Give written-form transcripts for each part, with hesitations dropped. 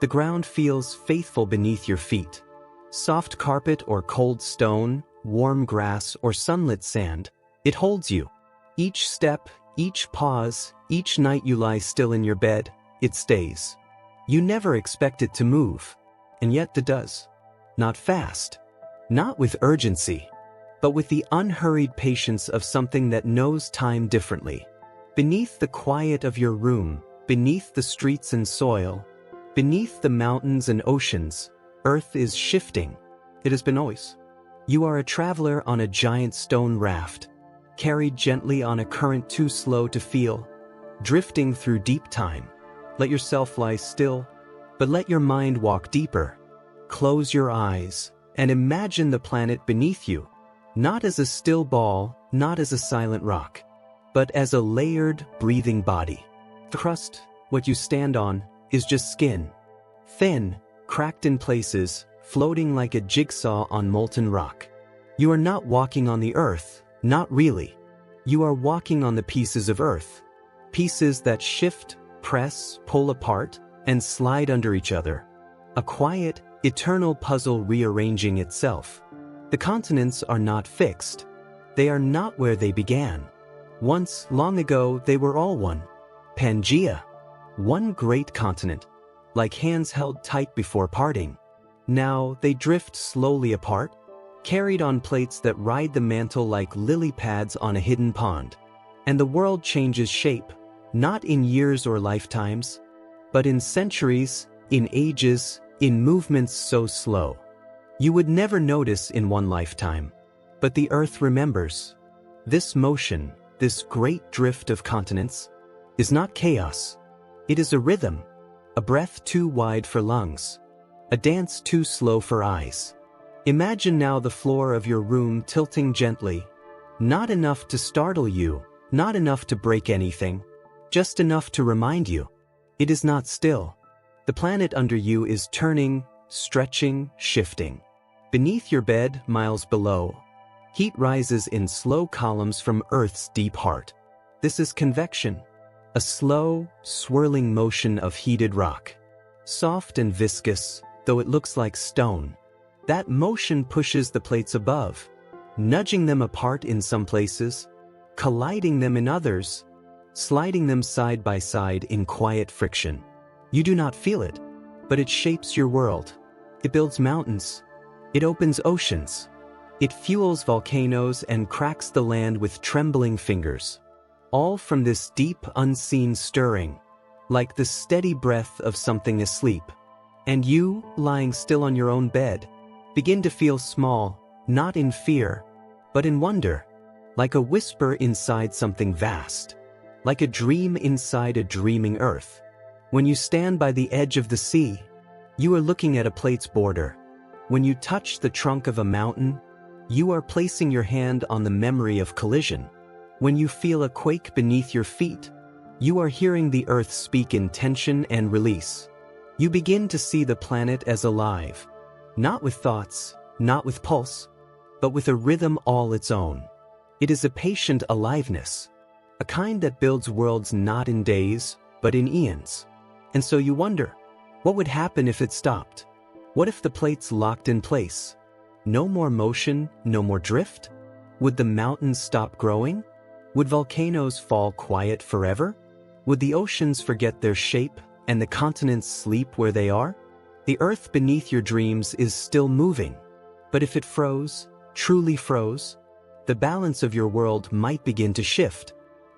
The ground feels faithful beneath your feet. Soft carpet or cold stone, warm grass or sunlit sand, it holds you. Each step, each pause, each night you lie still in your bed, it stays. You never expect it to move, and yet it does. Not fast, not with urgency, but with the unhurried patience of something that knows time differently. Beneath the quiet of your room, beneath the streets and soil, beneath the mountains and oceans, Earth is shifting. It has been always. You are a traveler on a giant stone raft, carried gently on a current too slow to feel, drifting through deep time. Let yourself lie still, but let your mind walk deeper. Close your eyes and imagine the planet beneath you, not as a still ball, not as a silent rock, but as a layered, breathing body. The crust, what you stand on, is just skin. Thin, cracked in places, floating like a jigsaw on molten rock. You are not walking on the earth, not really. You are walking on the pieces of earth. Pieces that shift, press, pull apart, and slide under each other. A quiet, eternal puzzle rearranging itself. The continents are not fixed. They are not where they began. Once, long ago, they were all one. Pangea. One great continent, like hands held tight before parting. Now they drift slowly apart, carried on plates that ride the mantle like lily pads on a hidden pond. And the world changes shape, not in years or lifetimes, but in centuries, in ages, in movements so slow. You would never notice in one lifetime, but the earth remembers. This motion, this great drift of continents, is not chaos. It is a rhythm, a breath too wide for lungs, a dance too slow for eyes. Imagine now the floor of your room tilting gently, not enough to startle you, not enough to break anything, just enough to remind you. It is not still. The planet under you is turning, stretching, shifting. Beneath your bed, miles below, heat rises in slow columns from Earth's deep heart. This is convection, a slow, swirling motion of heated rock. Soft and viscous, though it looks like stone. That motion pushes the plates above, nudging them apart in some places, colliding them in others, sliding them side by side in quiet friction. You do not feel it, but it shapes your world. It builds mountains. It opens oceans. It fuels volcanoes and cracks the land with trembling fingers. All from this deep, unseen stirring, like the steady breath of something asleep. And you, lying still on your own bed, begin to feel small, not in fear, but in wonder, like a whisper inside something vast, like a dream inside a dreaming earth. When you stand by the edge of the sea, you are looking at a plate's border. When you touch the trunk of a mountain, you are placing your hand on the memory of collision. When you feel a quake beneath your feet, you are hearing the earth speak in tension and release. You begin to see the planet as alive, not with thoughts, not with pulse, but with a rhythm all its own. It is a patient aliveness, a kind that builds worlds not in days, but in eons. And so you wonder, what would happen if it stopped? What if the plates locked in place? No more motion, no more drift? Would the mountains stop growing? Would volcanoes fall quiet forever? Would the oceans forget their shape and the continents sleep where they are? The earth beneath your dreams is still moving. But if it froze, truly froze, the balance of your world might begin to shift.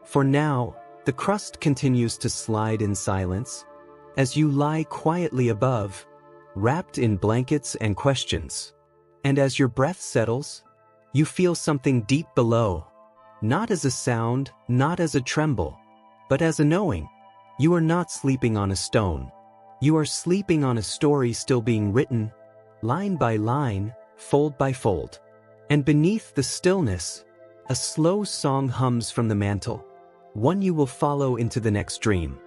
For now, the crust continues to slide in silence, as you lie quietly above, wrapped in blankets and questions. And as your breath settles, you feel something deep below, not as a sound, not as a tremble, but as a knowing. You are not sleeping on a stone. You are sleeping on a story still being written, line by line, fold by fold. And beneath the stillness, a slow song hums from the mantle, one you will follow into the next dream.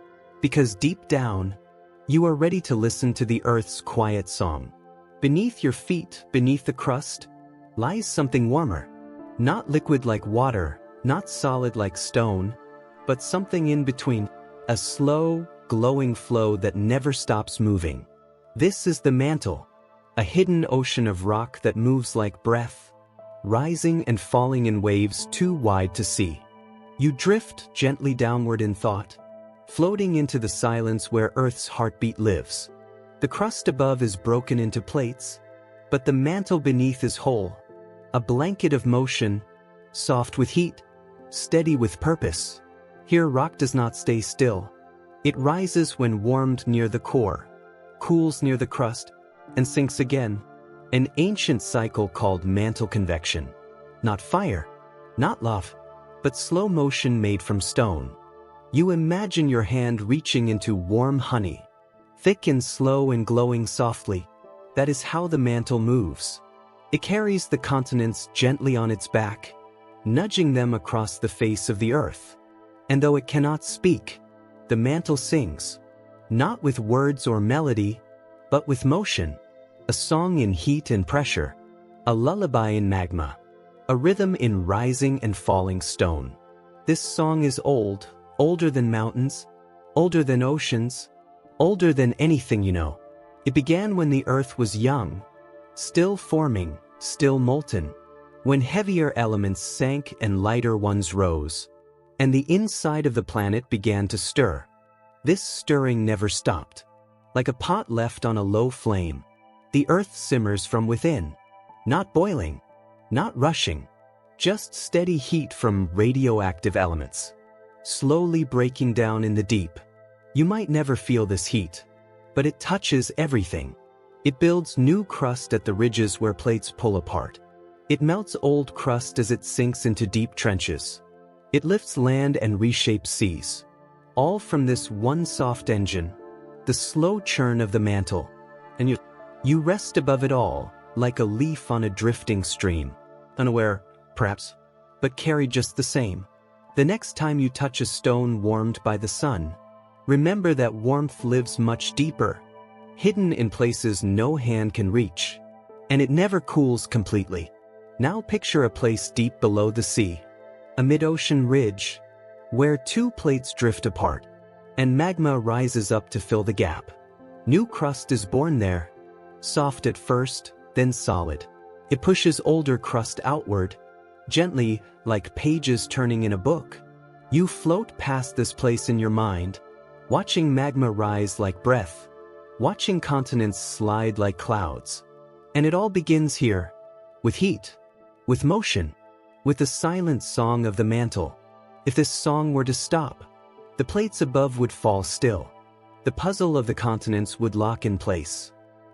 Because deep down, you are ready to listen to the earth's quiet song. Beneath your feet, beneath the crust, lies something warmer. Not liquid like water, not solid like stone, but something in between. A slow, glowing flow that never stops moving. This is the mantle, a hidden ocean of rock that moves like breath, rising and falling in waves too wide to see. You drift gently downward in thought, floating into the silence where Earth's heartbeat lives. The crust above is broken into plates, but the mantle beneath is whole, a blanket of motion, soft with heat, steady with purpose. Here rock does not stay still. It rises when warmed near the core, cools near the crust, and sinks again. An ancient cycle called mantle convection. Not fire, not lava, but slow motion made from stone. You imagine your hand reaching into warm honey, thick and slow and glowing softly. That is how the mantle moves. It carries the continents gently on its back, nudging them across the face of the earth. And though it cannot speak, the mantle sings, not with words or melody, but with motion, a song in heat and pressure, a lullaby in magma, a rhythm in rising and falling stone. This song is old, older than mountains, older than oceans, older than anything you know. It began when the earth was young, still forming, still molten, when heavier elements sank and lighter ones rose, and the inside of the planet began to stir. This stirring never stopped. Like a pot left on a low flame, the earth simmers from within, not boiling, not rushing, just steady heat from radioactive elements, slowly breaking down in the deep. You might never feel this heat, but it touches everything. It builds new crust at the ridges where plates pull apart. It melts old crust as it sinks into deep trenches. It lifts land and reshapes seas. All from this one soft engine, the slow churn of the mantle. And you rest above it all, like a leaf on a drifting stream. Unaware, perhaps, but carried just the same. The next time you touch a stone warmed by the sun, remember that warmth lives much deeper, hidden in places no hand can reach. And it never cools completely. Now picture a place deep below the sea, a mid-ocean ridge, where two plates drift apart, and magma rises up to fill the gap. New crust is born there, soft at first, then solid. It pushes older crust outward, gently, like pages turning in a book. You float past this place in your mind, watching magma rise like breath, watching continents slide like clouds. And it all begins here, with heat, with motion, with the silent song of the mantle. If this song were to stop, the plates above would fall still. The puzzle of the continents would lock in place.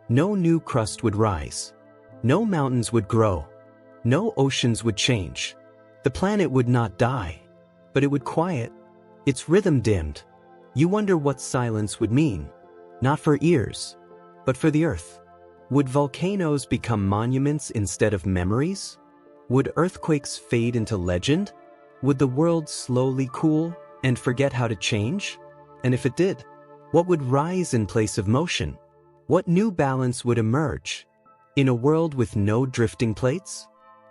No new crust would rise. No mountains would grow. No oceans would change. The planet would not die, but it would quiet, its rhythm dimmed. You wonder what silence would mean, not for ears, but for the earth. Would volcanoes become monuments instead of memories? Would earthquakes fade into legend? Would the world slowly cool and forget how to change? And if it did, what would rise in place of motion? What new balance would emerge? In a world with no drifting plates?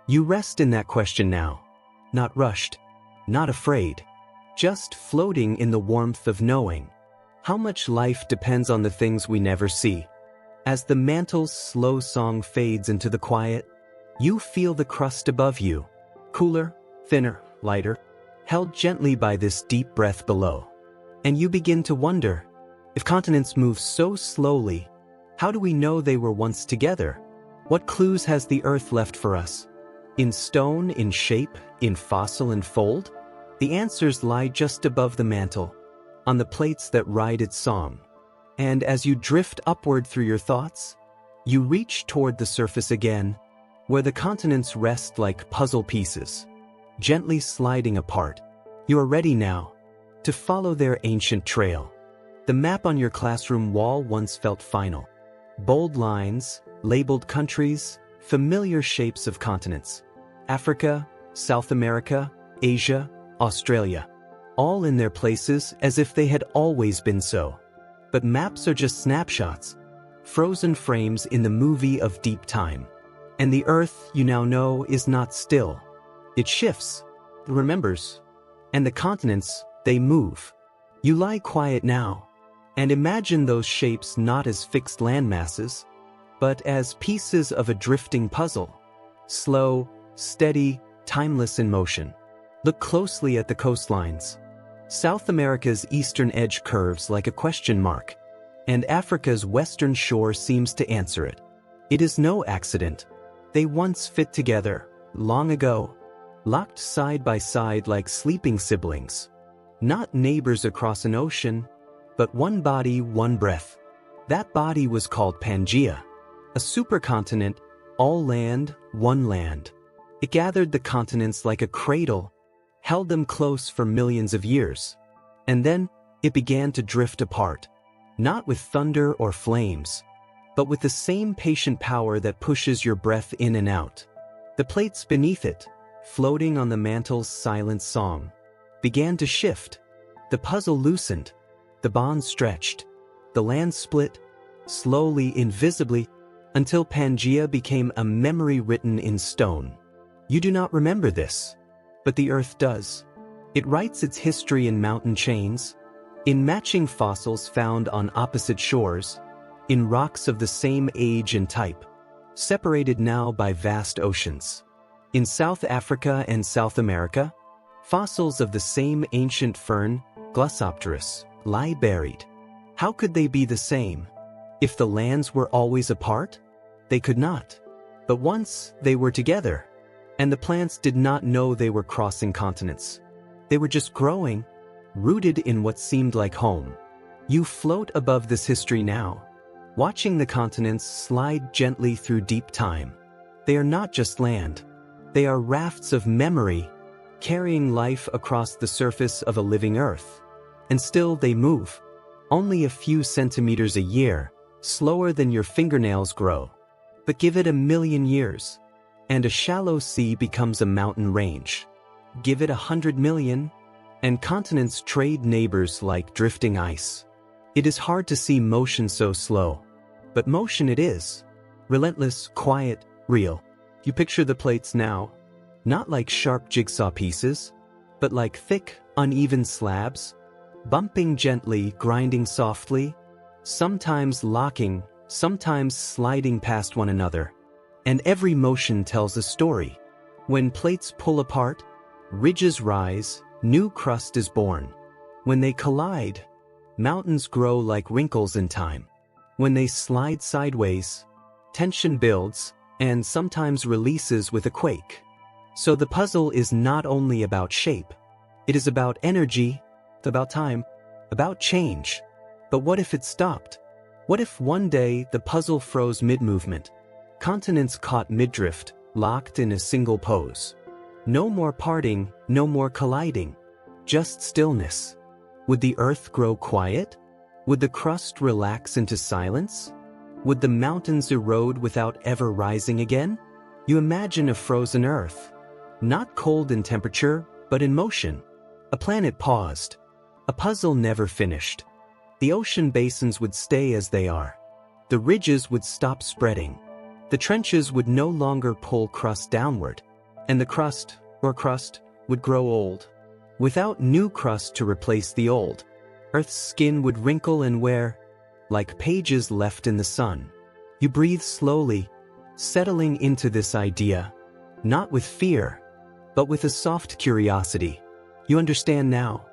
You rest in that question now, not rushed, not afraid, just floating in the warmth of knowing. How much life depends on the things we never see. As the mantle's slow song fades into the quiet, you feel the crust above you, cooler, thinner, lighter, held gently by this deep breath below. And you begin to wonder, if continents move so slowly, how do we know they were once together? What clues has the earth left for us? In stone, in shape, in fossil and fold? The answers lie just above the mantle, on the plates that ride its song. And as you drift upward through your thoughts, you reach toward the surface again, where the continents rest like puzzle pieces, gently sliding apart. You are ready now to follow their ancient trail. The map on your classroom wall once felt final. Bold lines, labeled countries, familiar shapes of continents. Africa, South America, Asia, Australia. All in their places as if they had always been so. But maps are just snapshots, frozen frames in the movie of deep time. And the earth, you now know, is not still. It shifts, remembers. And the continents, they move. You lie quiet now, And imagine those shapes not as fixed landmasses, but as pieces of a drifting puzzle. Slow, steady, timeless in motion. Look closely at the coastlines. South America's eastern edge curves like a question mark, and Africa's western shore seems to answer it. It is no accident. They once fit together, long ago, locked side by side like sleeping siblings. Not neighbors across an ocean, but one body, one breath. That body was called Pangaea, a supercontinent, all land, one land. It gathered the continents like a cradle, held them close for millions of years. And then, it began to drift apart, not with thunder or flames, but with the same patient power that pushes your breath in and out. The plates beneath it, floating on the mantle's silent song, began to shift. The puzzle loosened, the bonds stretched, the land split, slowly, invisibly, until Pangaea became a memory written in stone. You do not remember this, but the Earth does. It writes its history in mountain chains, in matching fossils found on opposite shores, in rocks of the same age and type, separated now by vast oceans. In South Africa and South America, fossils of the same ancient fern, Glossopteris, lie buried. How could they be the same? If the lands were always apart? They could not. But once they were together, and the plants did not know they were crossing continents. They were just growing, rooted in what seemed like home. You float above this history now, watching the continents slide gently through deep time. They are not just land. They are rafts of memory, carrying life across the surface of a living Earth. And still they move, only a few centimeters a year, slower than your fingernails grow. But give it 1,000,000 years, and a shallow sea becomes a mountain range. Give it 100 million, and continents trade neighbors like drifting ice. It is hard to see motion so slow, but motion it is. Relentless, quiet, real. You picture the plates now, not like sharp jigsaw pieces, but like thick, uneven slabs, bumping gently, grinding softly, sometimes locking, sometimes sliding past one another. And every motion tells a story. When plates pull apart, ridges rise, new crust is born. When they collide, mountains grow like wrinkles in time. When they slide sideways, tension builds, and sometimes releases with a quake. So the puzzle is not only about shape. It is about energy, about time, about change. But what if it stopped? What if one day the puzzle froze mid-movement? Continents caught mid-drift, locked in a single pose. No more parting, no more colliding. Just stillness. Would the Earth grow quiet? Would the crust relax into silence? Would the mountains erode without ever rising again? You imagine a frozen Earth. Not cold in temperature, but in motion. A planet paused. A puzzle never finished. The ocean basins would stay as they are. The ridges would stop spreading. The trenches would no longer pull crust downward. And the crust, would grow old. Without new crust to replace the old, Earth's skin would wrinkle and wear, like pages left in the sun. You breathe slowly, settling into this idea, not with fear, but with a soft curiosity. You understand now.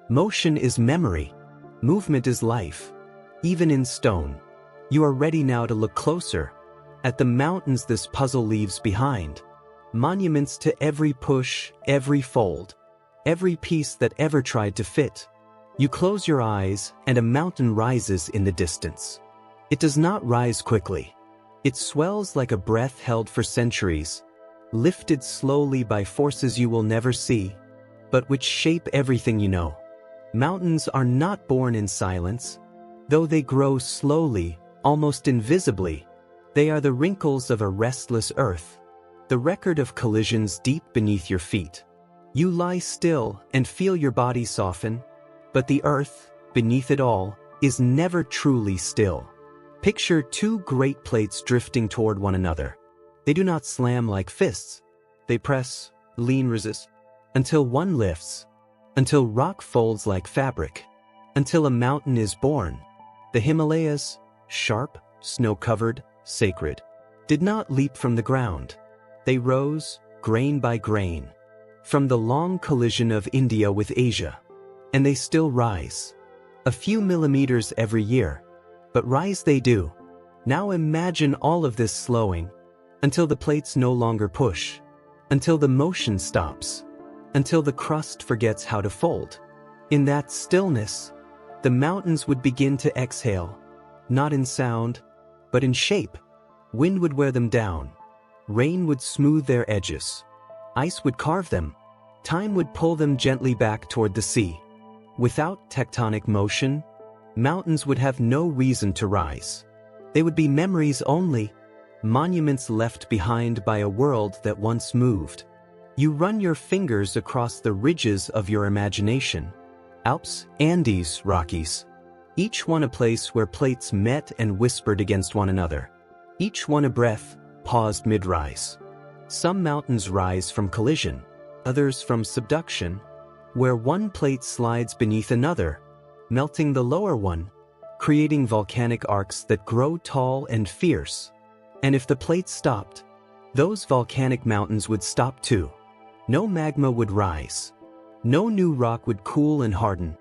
Motion is memory. Movement is life. Even in stone. You are ready now to look closer at the mountains this puzzle leaves behind. Monuments to every push, every fold, every piece that ever tried to fit. You close your eyes and a mountain rises in the distance. It does not rise quickly. It swells like a breath held for centuries, lifted slowly by forces you will never see, but which shape everything you know. Mountains are not born in silence. Though they grow slowly, almost invisibly, they are the wrinkles of a restless earth, the record of collisions deep beneath your feet. You lie still and feel your body soften, but the earth, beneath it all, is never truly still. Picture two great plates drifting toward one another. They do not slam like fists. They press, lean, resist, until one lifts, until rock folds like fabric, until a mountain is born. The Himalayas, sharp, snow-covered, sacred, did not leap from the ground. They rose, grain by grain, from the long collision of India with Asia. And they still rise. A few millimeters every year, but rise they do. Now imagine all of this slowing, until the plates no longer push, until the motion stops, until the crust forgets how to fold. In that stillness, the mountains would begin to exhale, not in sound, but in shape. Wind would wear them down. Rain would smooth their edges. Ice would carve them. Time would pull them gently back toward the sea. Without tectonic motion, mountains would have no reason to rise. They would be memories only, monuments left behind by a world that once moved. You run your fingers across the ridges of your imagination. Alps, Andes, Rockies. Each one a place where plates met and whispered against one another. Each one a breath, paused mid-rise. Some mountains rise from collision, others from subduction, where one plate slides beneath another, melting the lower one, creating volcanic arcs that grow tall and fierce. And if the plates stopped, those volcanic mountains would stop too. No magma would rise. No new rock would cool and harden.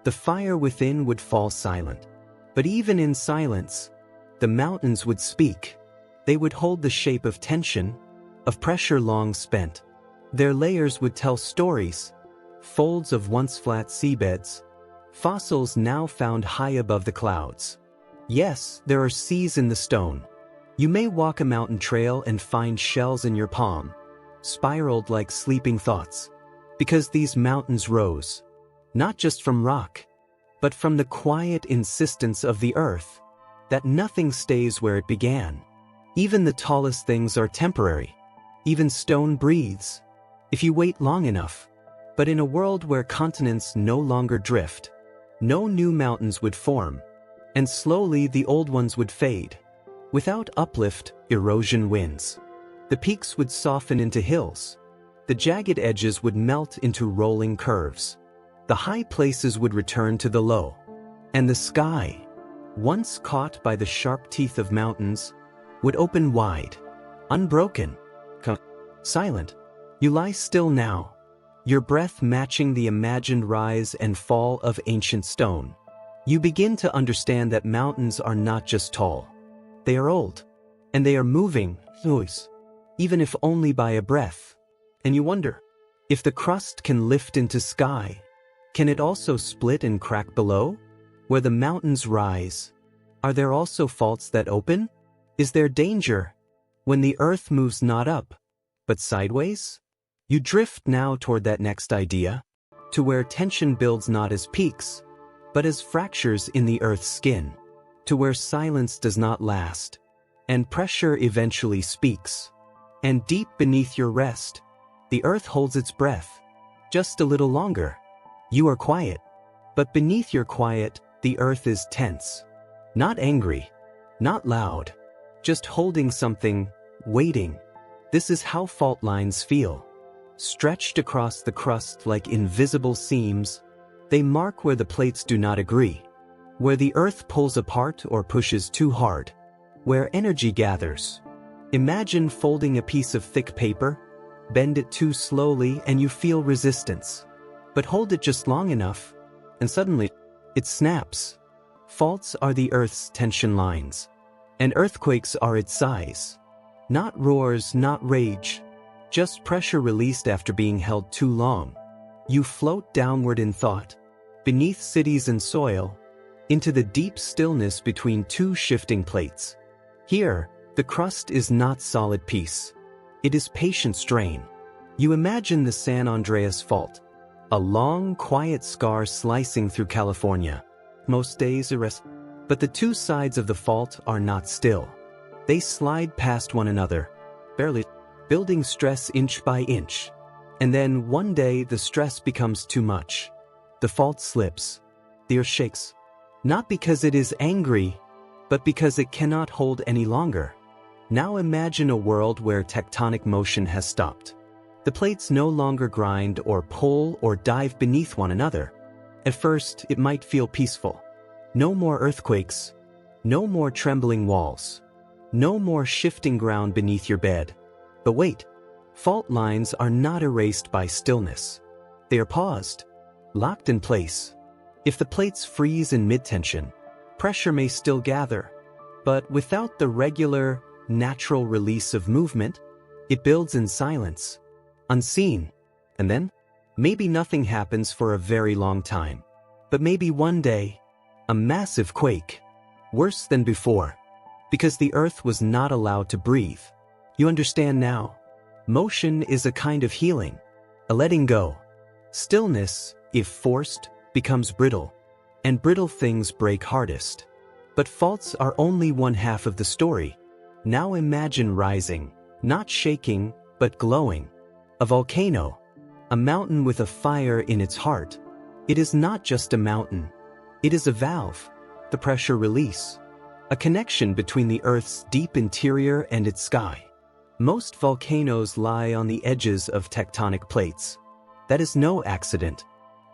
The fire within would fall silent. But even in silence, the mountains would speak. They would hold the shape of tension, of pressure long spent. Their layers would tell stories, folds of once flat seabeds, fossils now found high above the clouds. Yes, there are seas in the stone. You may walk a mountain trail and find shells in your palm, spiraled like sleeping thoughts, because these mountains rose, not just from rock, but from the quiet insistence of the earth, that nothing stays where it began. Even the tallest things are temporary. Even stone breathes, if you wait long enough. But in a world where continents no longer drift, no new mountains would form, and slowly the old ones would fade. Without uplift, erosion wins. The peaks would soften into hills. The jagged edges would melt into rolling curves. The high places would return to the low. And the sky, once caught by the sharp teeth of mountains, would open wide, unbroken, silent. You lie still now, your breath matching the imagined rise and fall of ancient stone. You begin to understand that mountains are not just tall. They are old, and they are moving, even if only by a breath. And you wonder, if the crust can lift into sky, can it also split and crack below? Where the mountains rise, are there also faults that open? Is there danger when the earth moves not up, but sideways? You drift now toward that next idea, to where tension builds not as peaks, but as fractures in the earth's skin, to where silence does not last, and pressure eventually speaks. And deep beneath your rest, the earth holds its breath, just a little longer. You are quiet, but beneath your quiet, the earth is tense. Not angry, not loud, just holding something, waiting. This is how fault lines feel. Stretched across the crust like invisible seams, they mark where the plates do not agree, where the earth pulls apart or pushes too hard, where energy gathers. Imagine folding a piece of thick paper, bend it too slowly and you feel resistance. But hold it just long enough, and suddenly, it snaps. Faults are the earth's tension lines, and earthquakes are its size. Not roars, not rage, just pressure released after being held too long. You float downward in thought, beneath cities and soil, into the deep stillness between two shifting plates. Here, the crust is not solid peace. It is patient strain. You imagine the San Andreas Fault, a long, quiet scar slicing through California. Most days but the two sides of the fault are not still. They slide past one another, barely, building stress inch by inch. And then one day the stress becomes too much. The fault slips. The earth shakes. Not because it is angry, but because it cannot hold any longer. Now imagine a world where tectonic motion has stopped. The plates no longer grind or pull or dive beneath one another. At first, it might feel peaceful. No more earthquakes. No more trembling walls. No more shifting ground beneath your bed. But wait, fault lines are not erased by stillness. They are paused, locked in place. If the plates freeze in mid-tension, pressure may still gather, but without the regular, natural release of movement, it builds in silence, unseen. And then, maybe nothing happens for a very long time. But maybe one day, a massive quake, worse than before, because the earth was not allowed to breathe. You understand now? Motion is a kind of healing, a letting go. Stillness, if forced, becomes brittle, and brittle things break hardest. But faults are only one half of the story. Now imagine rising, not shaking, but glowing. A volcano, a mountain with a fire in its heart. It is not just a mountain. It is a valve, the pressure release, a connection between the Earth's deep interior and its sky. Most volcanoes lie on the edges of tectonic plates. That is no accident.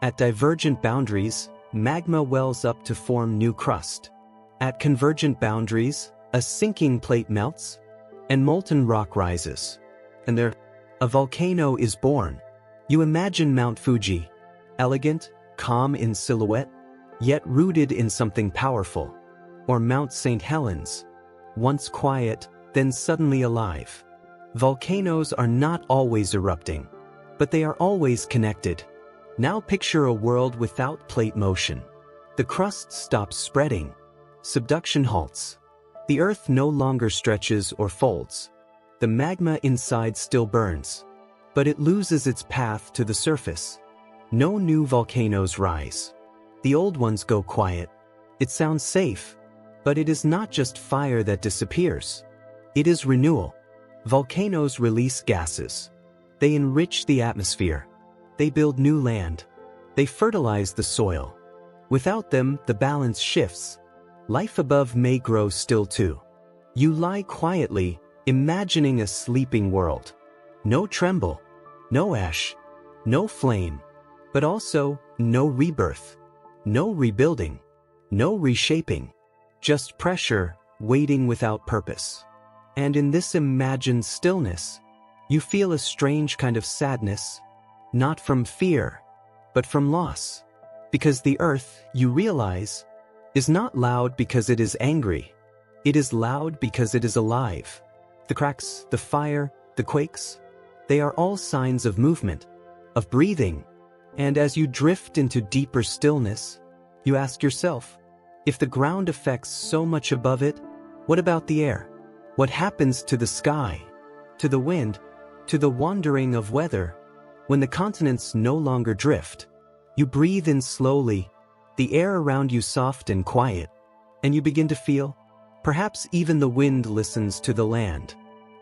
At divergent boundaries, magma wells up to form new crust. At convergent boundaries, a sinking plate melts, and molten rock rises. And there, a volcano is born. You imagine Mount Fuji, elegant, calm in silhouette, yet rooted in something powerful. Or Mount St. Helens, once quiet, then suddenly alive. Volcanoes are not always erupting, but they are always connected. Now picture a world without plate motion. The crust stops spreading. Subduction halts. The earth no longer stretches or folds. The magma inside still burns, but it loses its path to the surface. No new volcanoes rise. The old ones go quiet. It sounds safe, but it is not just fire that disappears. It is renewal. Volcanoes release gases. They enrich the atmosphere. They build new land. They fertilize the soil. Without them, the balance shifts. Life above may grow still too. You lie quietly, imagining a sleeping world. No tremble, no ash, no flame, but also no rebirth, no rebuilding, no reshaping, just pressure waiting without purpose. And in this imagined stillness, you feel a strange kind of sadness, not from fear, but from loss. Because the earth, you realize, is not loud because it is angry. It is loud because it is alive. The cracks, the fire, the quakes, they are all signs of movement, of breathing. And as you drift into deeper stillness, you ask yourself, if the ground affects so much above it, what about the air? What happens to the sky, to the wind, to the wandering of weather? When the continents no longer drift, you breathe in slowly, the air around you soft and quiet, and you begin to feel, perhaps even the wind listens to the land.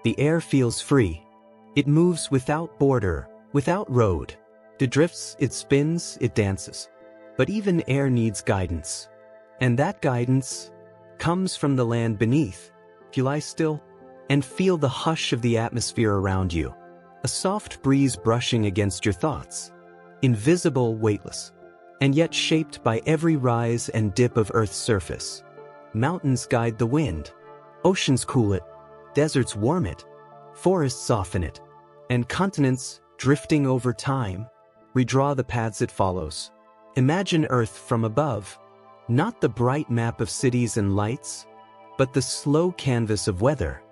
The air feels free. It moves without border, without road. It drifts, it spins, it dances. But even air needs guidance. And that guidance comes from the land beneath. If you lie still and feel the hush of the atmosphere around you, a soft breeze brushing against your thoughts, invisible, weightless, and yet shaped by every rise and dip of Earth's surface. Mountains guide the wind, oceans cool it, deserts warm it, forests soften it, and continents, drifting over time, redraw the paths it follows. Imagine Earth from above, not the bright map of cities and lights, but the slow canvas of weather,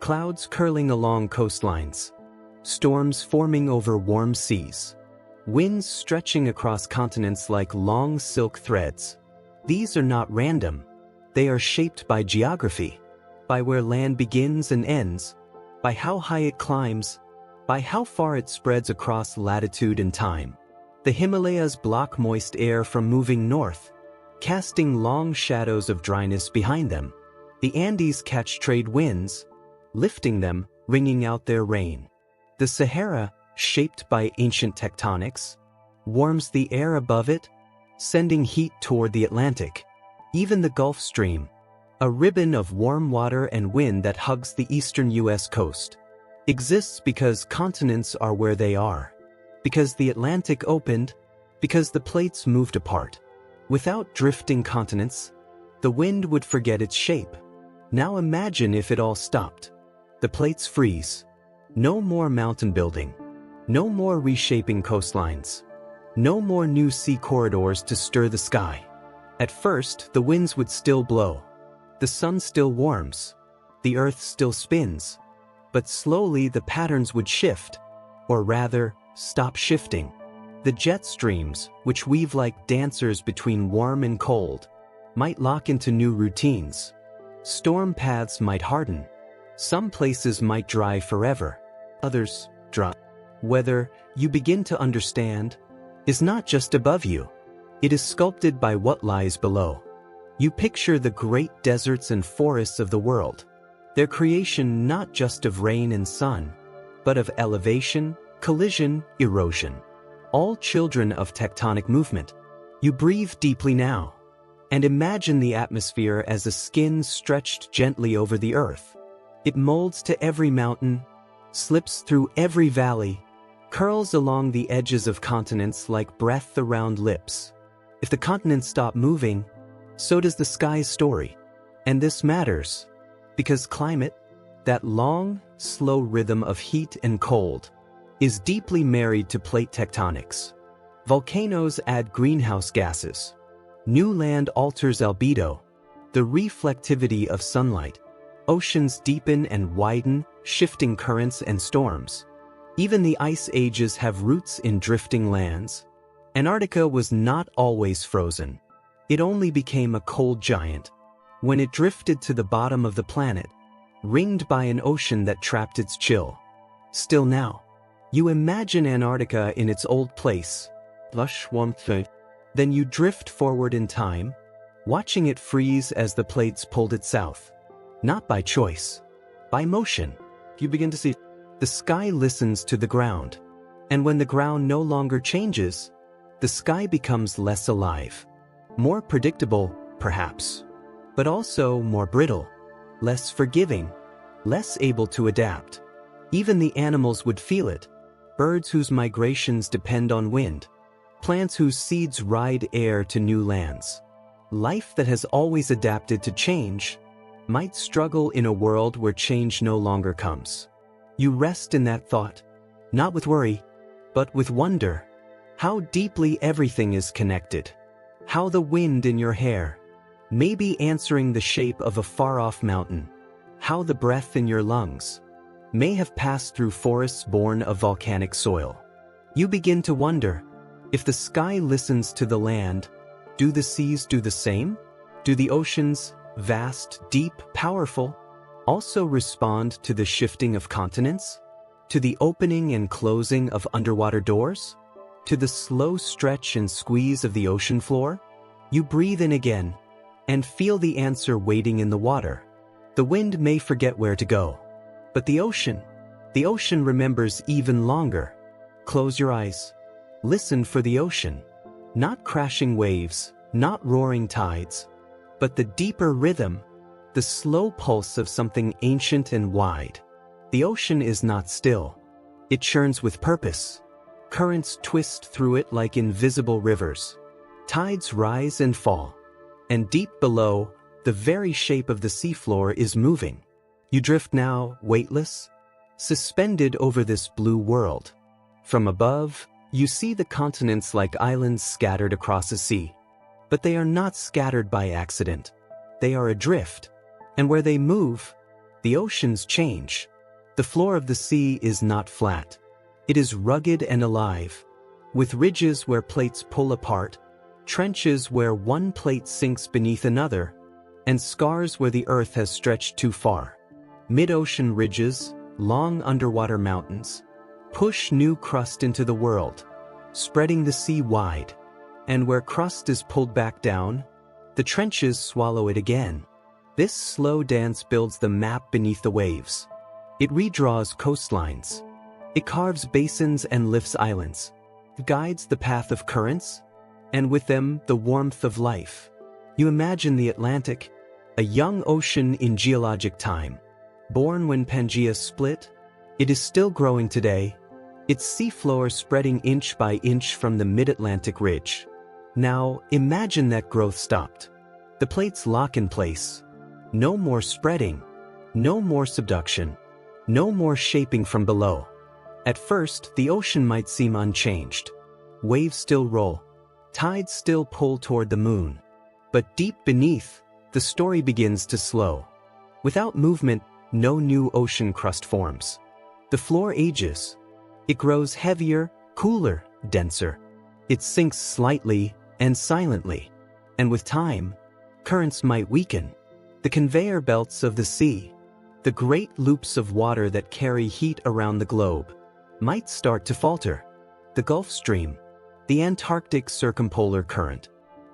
clouds curling along coastlines, storms forming over warm seas, winds stretching across continents like long silk threads. These are not random. They are shaped by geography, by where land begins and ends, by how high it climbs, by how far it spreads across latitude and time. The Himalayas block moist air from moving north, casting long shadows of dryness behind them. The Andes catch trade winds, lifting them, wringing out their rain. The Sahara, shaped by ancient tectonics, warms the air above it, sending heat toward the Atlantic. Even the Gulf Stream, a ribbon of warm water and wind that hugs the eastern U.S. coast, exists because continents are where they are, because the Atlantic opened, because the plates moved apart. Without drifting continents, the wind would forget its shape. Now imagine if it all stopped. The plates freeze. No more mountain building. No more reshaping coastlines. No more new sea corridors to stir the sky. At first, the winds would still blow. The sun still warms. The earth still spins. But slowly the patterns would shift, or rather, stop shifting. The jet streams, which weave like dancers between warm and cold, might lock into new routines. Storm paths might harden. Some places might dry forever. Others, dry. Weather, you begin to understand, is not just above you. It is sculpted by what lies below. You picture the great deserts and forests of the world. Their creation not just of rain and sun, but of elevation, collision, erosion. All children of tectonic movement. You breathe deeply now, and imagine the atmosphere as a skin stretched gently over the earth. It molds to every mountain, slips through every valley, curls along the edges of continents like breath around lips. If the continents stop moving, so does the sky's story. And this matters, because climate, that long, slow rhythm of heat and cold, is deeply married to plate tectonics. Volcanoes add greenhouse gases. New land alters albedo, the reflectivity of sunlight. Oceans deepen and widen, shifting currents and storms. Even the ice ages have roots in drifting lands. Antarctica was not always frozen. It only became a cold giant when it drifted to the bottom of the planet, ringed by an ocean that trapped its chill. Still now, you imagine Antarctica in its old place, lush warmth. Then you drift forward in time, watching it freeze as the plates pulled it south. Not by choice, by motion. You begin to see the sky listens to the ground, and when the ground no longer changes, the sky becomes less alive. More predictable, perhaps, but also more brittle, less forgiving, less able to adapt. Even the animals would feel it. Birds whose migrations depend on wind, plants whose seeds ride air to new lands. Life that has always adapted to change might struggle in a world where change no longer comes. You rest in that thought, not with worry, but with wonder. How deeply everything is connected. How the wind in your hair may be answering the shape of a far-off mountain. How the breath in your lungs may have passed through forests born of volcanic soil. You begin to wonder, if the sky listens to the land, do the seas do the same? Do the oceans, vast, deep, powerful, also respond to the shifting of continents? To the opening and closing of underwater doors? To the slow stretch and squeeze of the ocean floor? You breathe in again, and feel the answer waiting in the water. The wind may forget where to go, but the ocean remembers even longer. Close your eyes. Listen for the ocean. Not crashing waves, not roaring tides, but the deeper rhythm, the slow pulse of something ancient and wide. The ocean is not still. It churns with purpose. Currents twist through it like invisible rivers. Tides rise and fall. And deep below, the very shape of the seafloor is moving. You drift now, weightless, suspended over this blue world. From above, you see the continents like islands scattered across a sea. But they are not scattered by accident. They are adrift. And where they move, the oceans change. The floor of the sea is not flat. It is rugged and alive, with ridges where plates pull apart, trenches where one plate sinks beneath another, and scars where the earth has stretched too far. Mid-ocean ridges, long underwater mountains, push new crust into the world, spreading the sea wide. And where crust is pulled back down, the trenches swallow it again. This slow dance builds the map beneath the waves. It redraws coastlines. It carves basins and lifts islands. It guides the path of currents, and with them the warmth of life. You imagine the Atlantic, a young ocean in geologic time. Born when Pangea split, it is still growing today, its seafloor spreading inch by inch from the mid-Atlantic ridge. Now, imagine that growth stopped. The plates lock in place. No more spreading. No more subduction. No more shaping from below. At first, the ocean might seem unchanged. Waves still roll. Tides still pull toward the moon. But deep beneath, the story begins to slow. Without movement, no new ocean crust forms. The floor ages. It grows heavier, cooler, denser. It sinks slightly and silently. And with time, currents might weaken. The conveyor belts of the sea, the great loops of water that carry heat around the globe, might start to falter. The Gulf Stream, the Antarctic circumpolar current,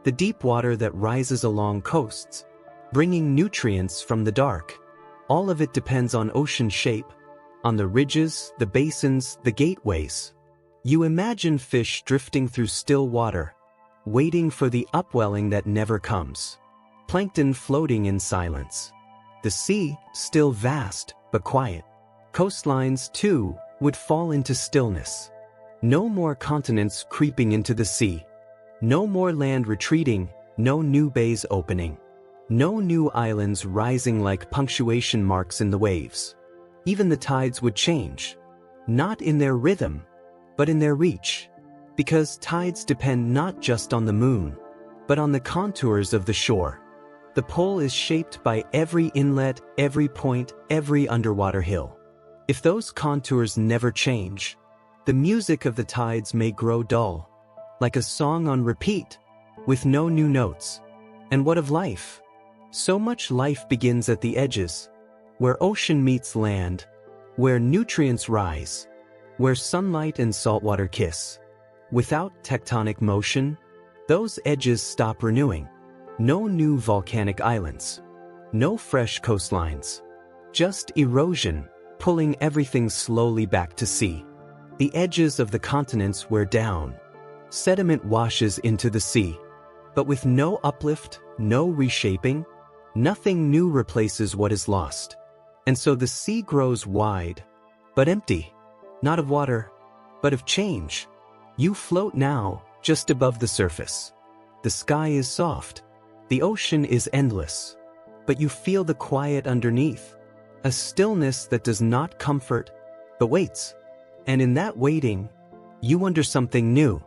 the deep water that rises along coasts, bringing nutrients from the dark. All of it depends on ocean shape, on the ridges, the basins, the gateways. You imagine fish drifting through still water, waiting for the upwelling that never comes. Plankton floating in silence. The sea, still vast, but quiet. Coastlines, too, would fall into stillness. No more continents creeping into the sea. No more land retreating, no new bays opening. No new islands rising like punctuation marks in the waves. Even the tides would change. Not in their rhythm, but in their reach. Because tides depend not just on the moon, but on the contours of the shore. The pole is shaped by every inlet, every point, every underwater hill. If those contours never change, the music of the tides may grow dull, like a song on repeat, with no new notes. And what of life? So much life begins at the edges, where ocean meets land, where nutrients rise, where sunlight and saltwater kiss. Without tectonic motion, those edges stop renewing. No new volcanic islands. No fresh coastlines. Just erosion, pulling everything slowly back to sea. The edges of the continents wear down. Sediment washes into the sea. But with no uplift, no reshaping, nothing new replaces what is lost. And so the sea grows wide, but empty. Not of water, but of change. You float now, just above the surface. The sky is soft. The ocean is endless. But you feel the quiet underneath. A stillness that does not comfort, but waits. And in that waiting, you wonder something new.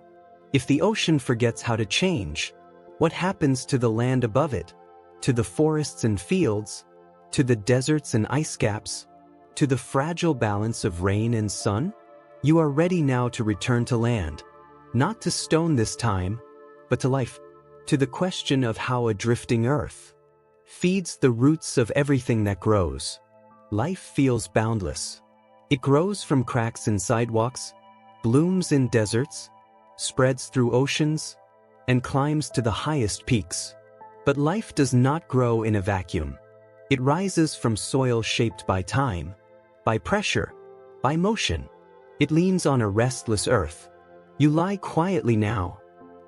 If the ocean forgets how to change, what happens to the land above it? To the forests and fields? To the deserts and ice caps? To the fragile balance of rain and sun? You are ready now to return to land. Not to stone this time, but to life. To the question of how a drifting earth feeds the roots of everything that grows. Life feels boundless. It grows from cracks in sidewalks, blooms in deserts, spreads through oceans, and climbs to the highest peaks. But life does not grow in a vacuum. It rises from soil shaped by time, by pressure, by motion. It leans on a restless earth. You lie quietly now,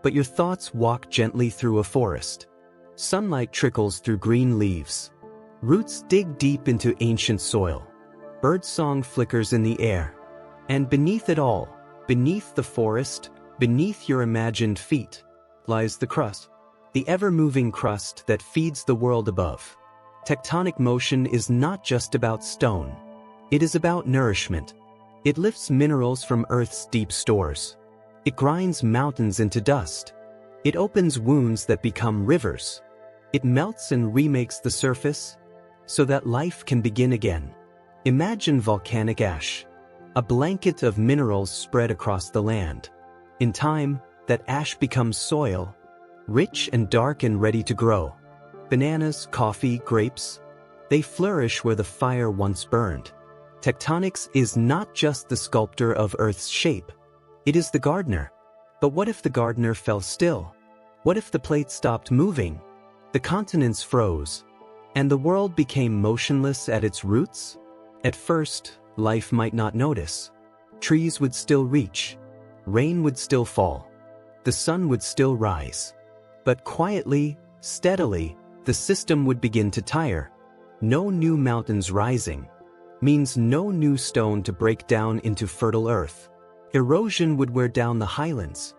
but your thoughts walk gently through a forest. Sunlight trickles through green leaves. Roots dig deep into ancient soil. Birdsong flickers in the air. And beneath it all, beneath the forest, beneath your imagined feet, lies the crust. The ever-moving crust that feeds the world above. Tectonic motion is not just about stone. It is about nourishment. It lifts minerals from Earth's deep stores. It grinds mountains into dust. It opens wounds that become rivers. It melts and remakes the surface so that life can begin again. Imagine volcanic ash, a blanket of minerals spread across the land. In time, that ash becomes soil, rich and dark and ready to grow. Bananas, coffee, grapes, they flourish where the fire once burned. Tectonics is not just the sculptor of Earth's shape. It is the gardener. But what if the gardener fell still? What if the plate stopped moving? The continents froze, and the world became motionless at its roots? At first, life might not notice. Trees would still reach. Rain would still fall. The sun would still rise. But quietly, steadily, the system would begin to tire. No new mountains rising means no new stone to break down into fertile earth. Erosion would wear down the highlands.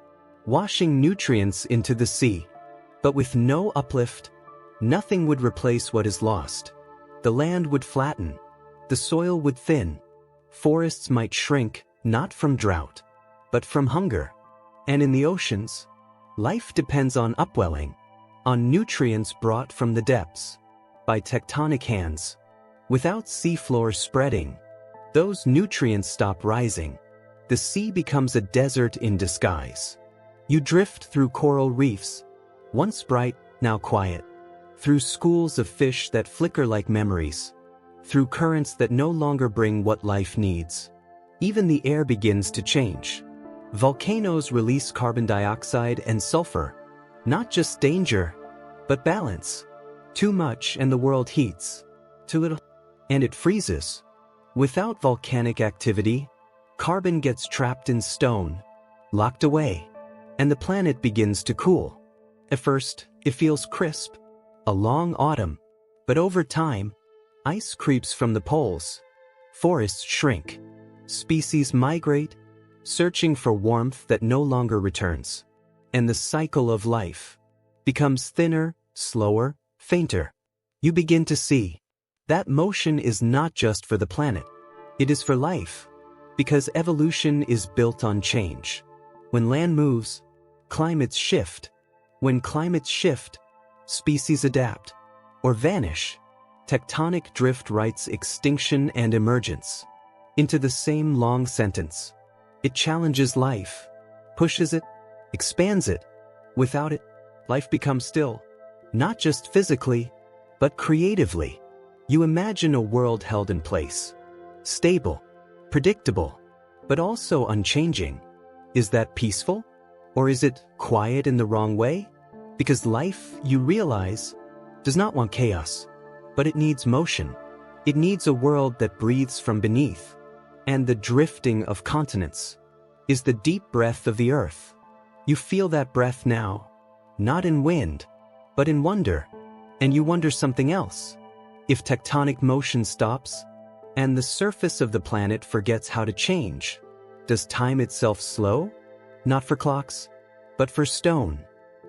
washing nutrients into the sea. But with no uplift, nothing would replace what is lost. The land would flatten, the soil would thin, forests might shrink, not from drought, but from hunger. And in the oceans, life depends on upwelling, on nutrients brought from the depths, by tectonic hands. Without seafloor spreading, those nutrients stop rising. The sea becomes a desert in disguise. You drift through coral reefs, once bright, now quiet, through schools of fish that flicker like memories, through currents that no longer bring what life needs. Even the air begins to change. Volcanoes release carbon dioxide and sulfur, not just danger, but balance. Too much and the world heats, too little and it freezes. Without volcanic activity, carbon gets trapped in stone, locked away, and the planet begins to cool. At first, it feels crisp, a long autumn, but over time, ice creeps from the poles, forests shrink, species migrate, searching for warmth that no longer returns, and the cycle of life becomes thinner, slower, fainter. You begin to see that motion is not just for the planet, it is for life, because evolution is built on change. When land moves, climates shift. When climates shift, species adapt or vanish. Tectonic drift writes extinction and emergence into the same long sentence. It challenges life, pushes it, expands it. Without it, life becomes still, not just physically, but creatively. You imagine a world held in place, stable, predictable, but also unchanging. Is that peaceful? Or is it quiet in the wrong way? Because life, you realize, does not want chaos, but it needs motion. It needs a world that breathes from beneath. And the drifting of continents is the deep breath of the earth. You feel that breath now, not in wind, but in wonder. And you wonder something else. If tectonic motion stops, and the surface of the planet forgets how to change, does time itself slow? Not for clocks, but for stone,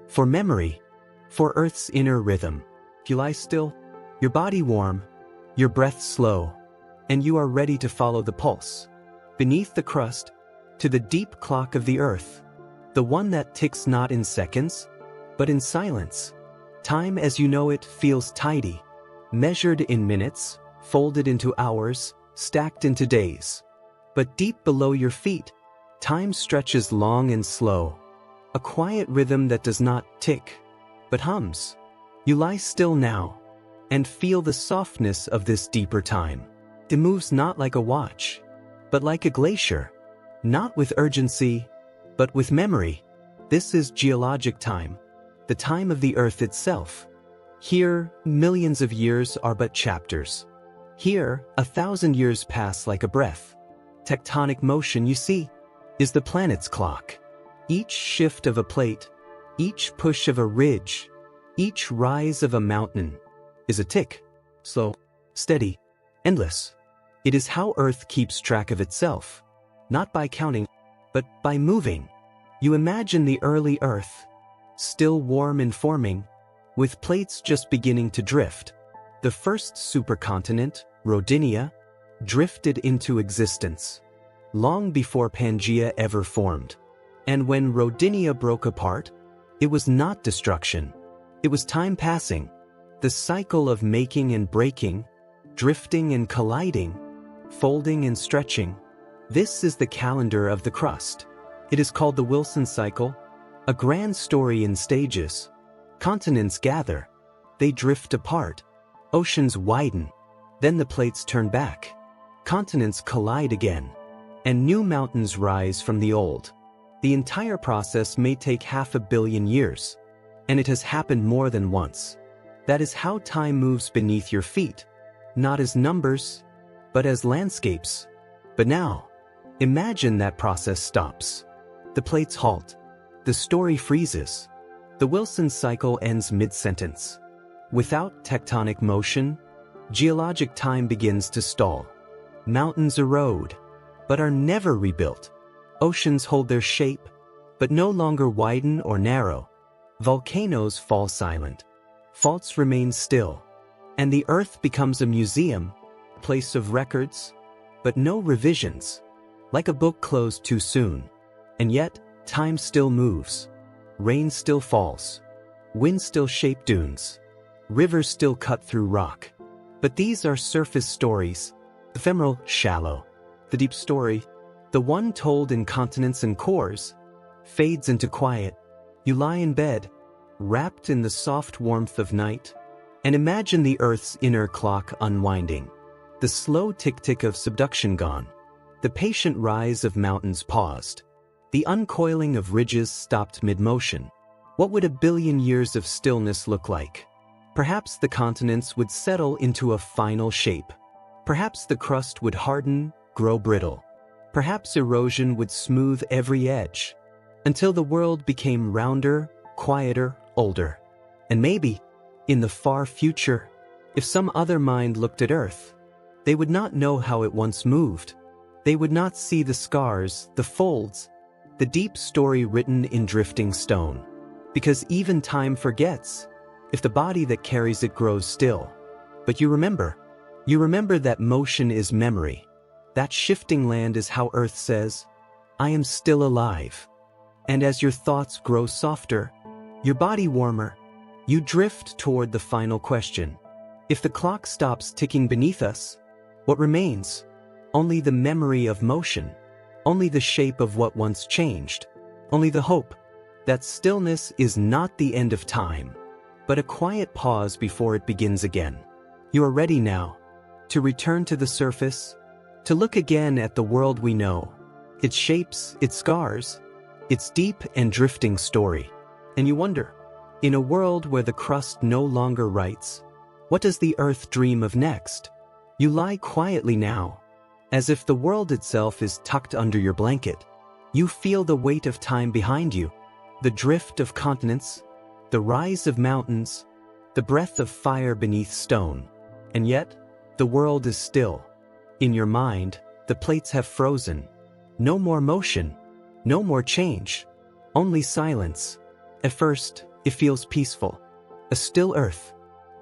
for memory, for Earth's inner rhythm. You lie still, your body warm, your breath slow, and you are ready to follow the pulse. Beneath the crust, to the deep clock of the Earth, the one that ticks not in seconds, but in silence. Time as you know it feels tidy, measured in minutes, folded into hours, stacked into days. But deep below your feet, time stretches long and slow, a quiet rhythm that does not tick, but hums. You lie still now, and feel the softness of this deeper time. It moves not like a watch, but like a glacier, not with urgency, but with memory. This is geologic time, the time of the Earth itself. Here, millions of years are but chapters. Here, 1,000 years pass like a breath. Tectonic motion, you see, is the planet's clock. Each shift of a plate, each push of a ridge, each rise of a mountain is a tick, slow, steady, endless. It is how Earth keeps track of itself, not by counting, but by moving. You imagine the early Earth, still warm and forming, with plates just beginning to drift. The first supercontinent, Rodinia, drifted into existence, long before Pangaea ever formed. And when Rodinia broke apart, it was not destruction. It was time passing, the cycle of making and breaking, drifting and colliding, folding and stretching. This is the calendar of the crust. It is called the Wilson cycle, a grand story in stages. Continents gather, they drift apart, oceans widen, then the plates turn back. Continents collide again, and new mountains rise from the old. The entire process may take 500 million years, and it has happened more than once. That is how time moves beneath your feet, not as numbers, but as landscapes. But now, imagine that process stops. The plates halt. The story freezes. The Wilson cycle ends mid-sentence. Without tectonic motion, geologic time begins to stall. Mountains erode, but are never rebuilt. Oceans hold their shape, but no longer widen or narrow. Volcanoes fall silent. Faults remain still. And the Earth becomes a museum, a place of records, but no revisions. Like a book closed too soon. And yet, time still moves. Rain still falls. Wind still shape dunes. Rivers still cut through rock. But these are surface stories, ephemeral, shallow. The deep story, the one told in continents and cores, fades into quiet. You lie in bed, wrapped in the soft warmth of night, and imagine the Earth's inner clock unwinding. The slow tick-tick of subduction gone. The patient rise of mountains paused. The uncoiling of ridges stopped mid-motion. What would a billion years of stillness look like? Perhaps the continents would settle into a final shape. Perhaps the crust would harden, grow brittle. Perhaps erosion would smooth every edge, until the world became rounder, quieter, older. And maybe, in the far future, if some other mind looked at Earth, they would not know how it once moved. They would not see the scars, the folds, the deep story written in drifting stone. Because even time forgets, if the body that carries it grows still. But you remember that motion is memory. That shifting land is how Earth says, I am still alive. And as your thoughts grow softer, your body warmer, you drift toward the final question. If the clock stops ticking beneath us, what remains? Only the memory of motion. Only the shape of what once changed. Only the hope that stillness is not the end of time, but a quiet pause before it begins again. You are ready now to return to the surface, to look again at the world we know, its shapes, its scars, its deep and drifting story. And you wonder, in a world where the crust no longer writes, what does the Earth dream of next? You lie quietly now, as if the world itself is tucked under your blanket. You feel the weight of time behind you, the drift of continents, the rise of mountains, the breath of fire beneath stone. And yet, the world is still. In your mind, the plates have frozen. No more motion, no more change, only silence. At first, it feels peaceful. A still Earth.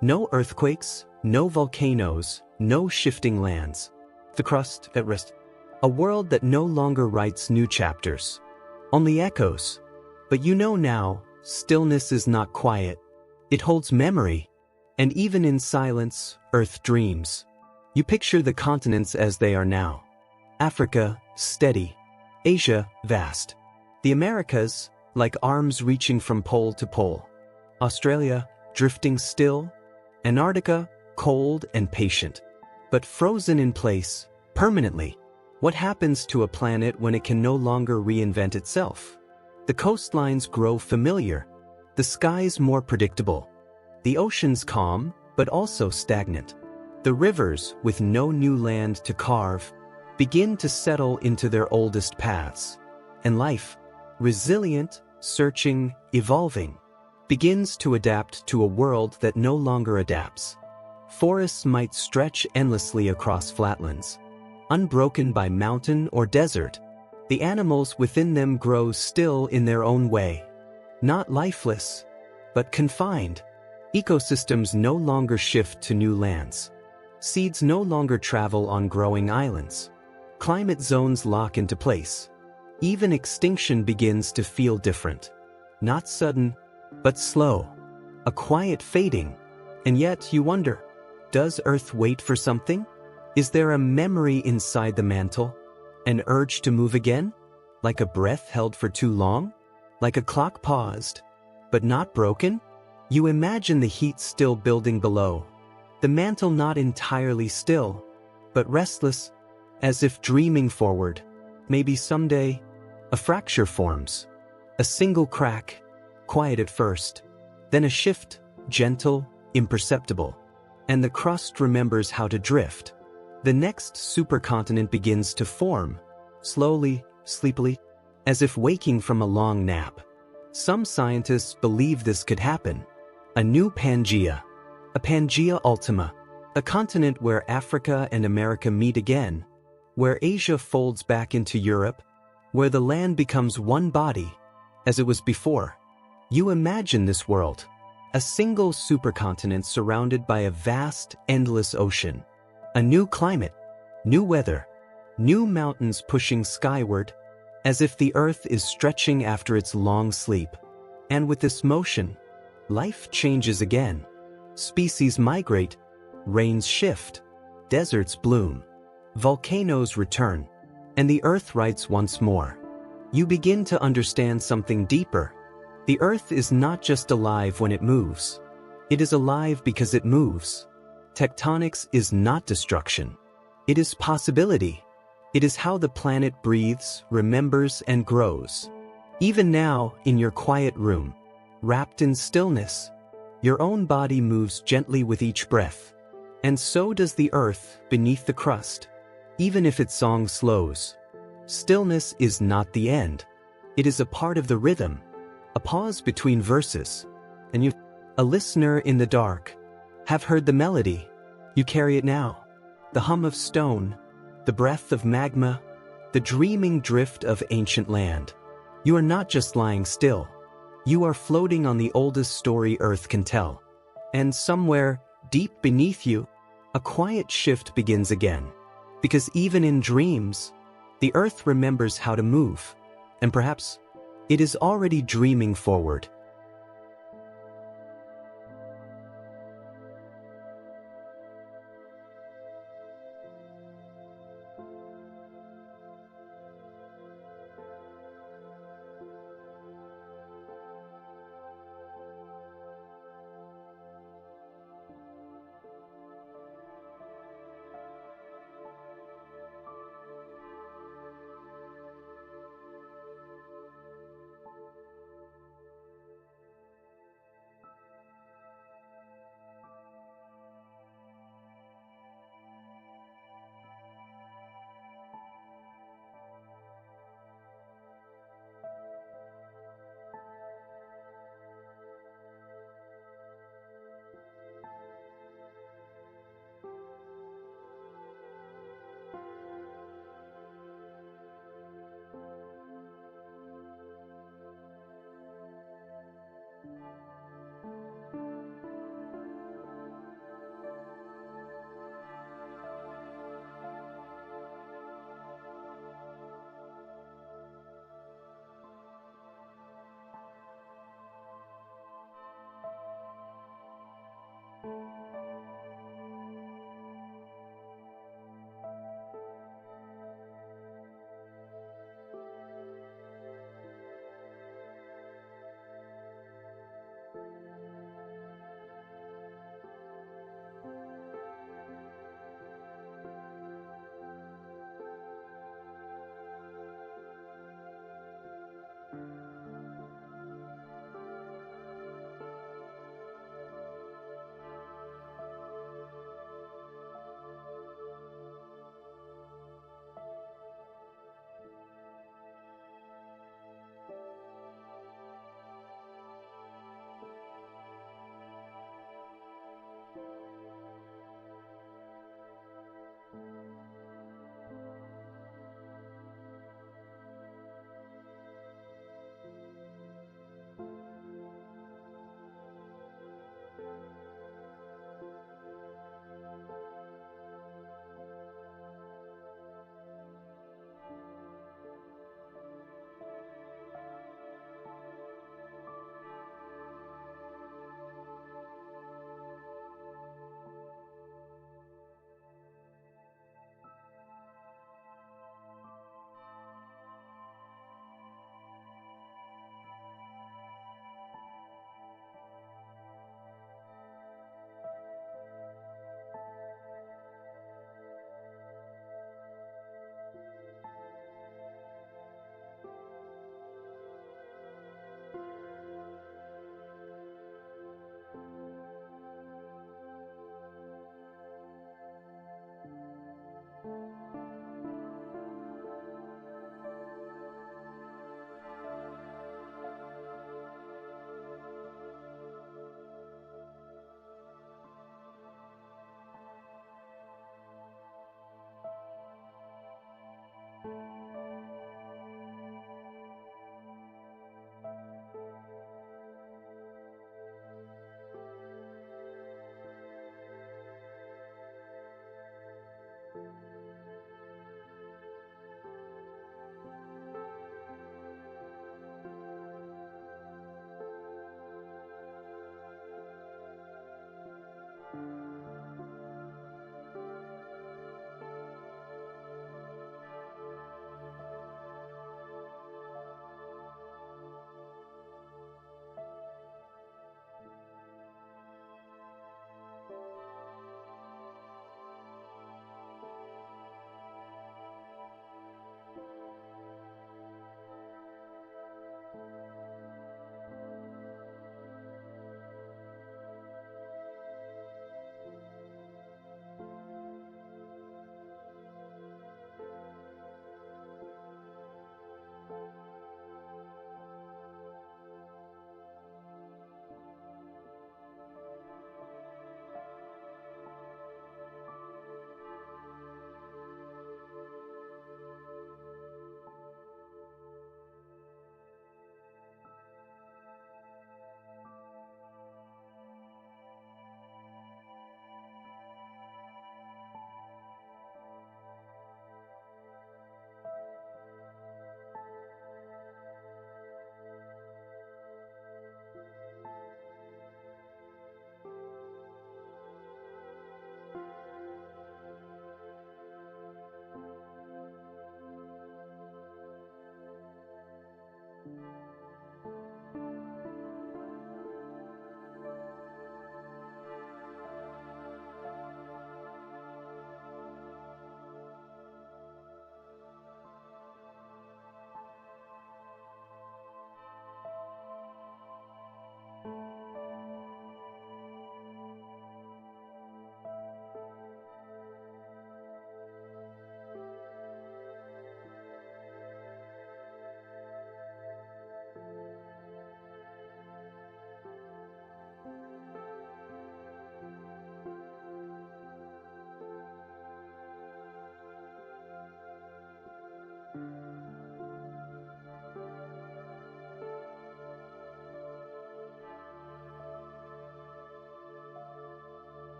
No earthquakes, no volcanoes, no shifting lands. The crust at rest. A world that no longer writes new chapters. Only echoes. But you know now, stillness is not quiet. It holds memory. And even in silence, Earth dreams. You picture the continents as they are now. Africa, steady. Asia, vast. The Americas, like arms reaching from pole to pole. Australia, drifting still. Antarctica, cold and patient. But frozen in place, permanently. What happens to a planet when it can no longer reinvent itself? The coastlines grow familiar. The skies more predictable. The oceans calm, but also stagnant. The rivers, with no new land to carve, begin to settle into their oldest paths. And life, resilient, searching, evolving, begins to adapt to a world that no longer adapts. Forests might stretch endlessly across flatlands, unbroken by mountain or desert. The animals within them grow still in their own way. Not lifeless, but confined. Ecosystems no longer shift to new lands. Seeds no longer travel on growing islands. Climate zones lock into place. Even extinction begins to feel different. Not sudden, but slow. A quiet fading. And yet you wonder, does Earth wait for something? Is there a memory inside the mantle? An urge to move again? Like a breath held for too long? Like a clock paused, but not broken? You imagine the heat still building below. The mantle not entirely still, but restless, as if dreaming forward. Maybe someday, a fracture forms. A single crack, quiet at first. Then a shift, gentle, imperceptible. And the crust remembers how to drift. The next supercontinent begins to form, slowly, sleepily, as if waking from a long nap. Some scientists believe this could happen. A new Pangea. A Pangea Ultima. A continent where Africa and America meet again. Where Asia folds back into Europe. Where the land becomes one body. as it was before. You imagine this world, a single supercontinent surrounded by a vast, endless ocean. A new climate, new weather, new mountains pushing skyward, as if the Earth is stretching after its long sleep. And with this motion, life changes again. Species migrate, rains shift, deserts bloom, volcanoes return, and the Earth rights once more. You begin to understand something deeper. The Earth is not just alive when it moves. It is alive because it moves. Tectonics is not destruction. It is possibility. It is how the planet breathes, remembers, and grows. Even now, in your quiet room, wrapped in stillness, your own body moves gently with each breath. And so does the Earth beneath the crust, even if its song slows. Stillness is not the end. It is a part of the rhythm, a pause between verses. And you, a listener in the dark, have heard the melody. You carry it now. The hum of stone, the breath of magma, the dreaming drift of ancient land. You are not just lying still. You are floating on the oldest story Earth can tell. And somewhere, deep beneath you, a quiet shift begins again. Because even in dreams, the Earth remembers how to move. And perhaps, it is already dreaming forward.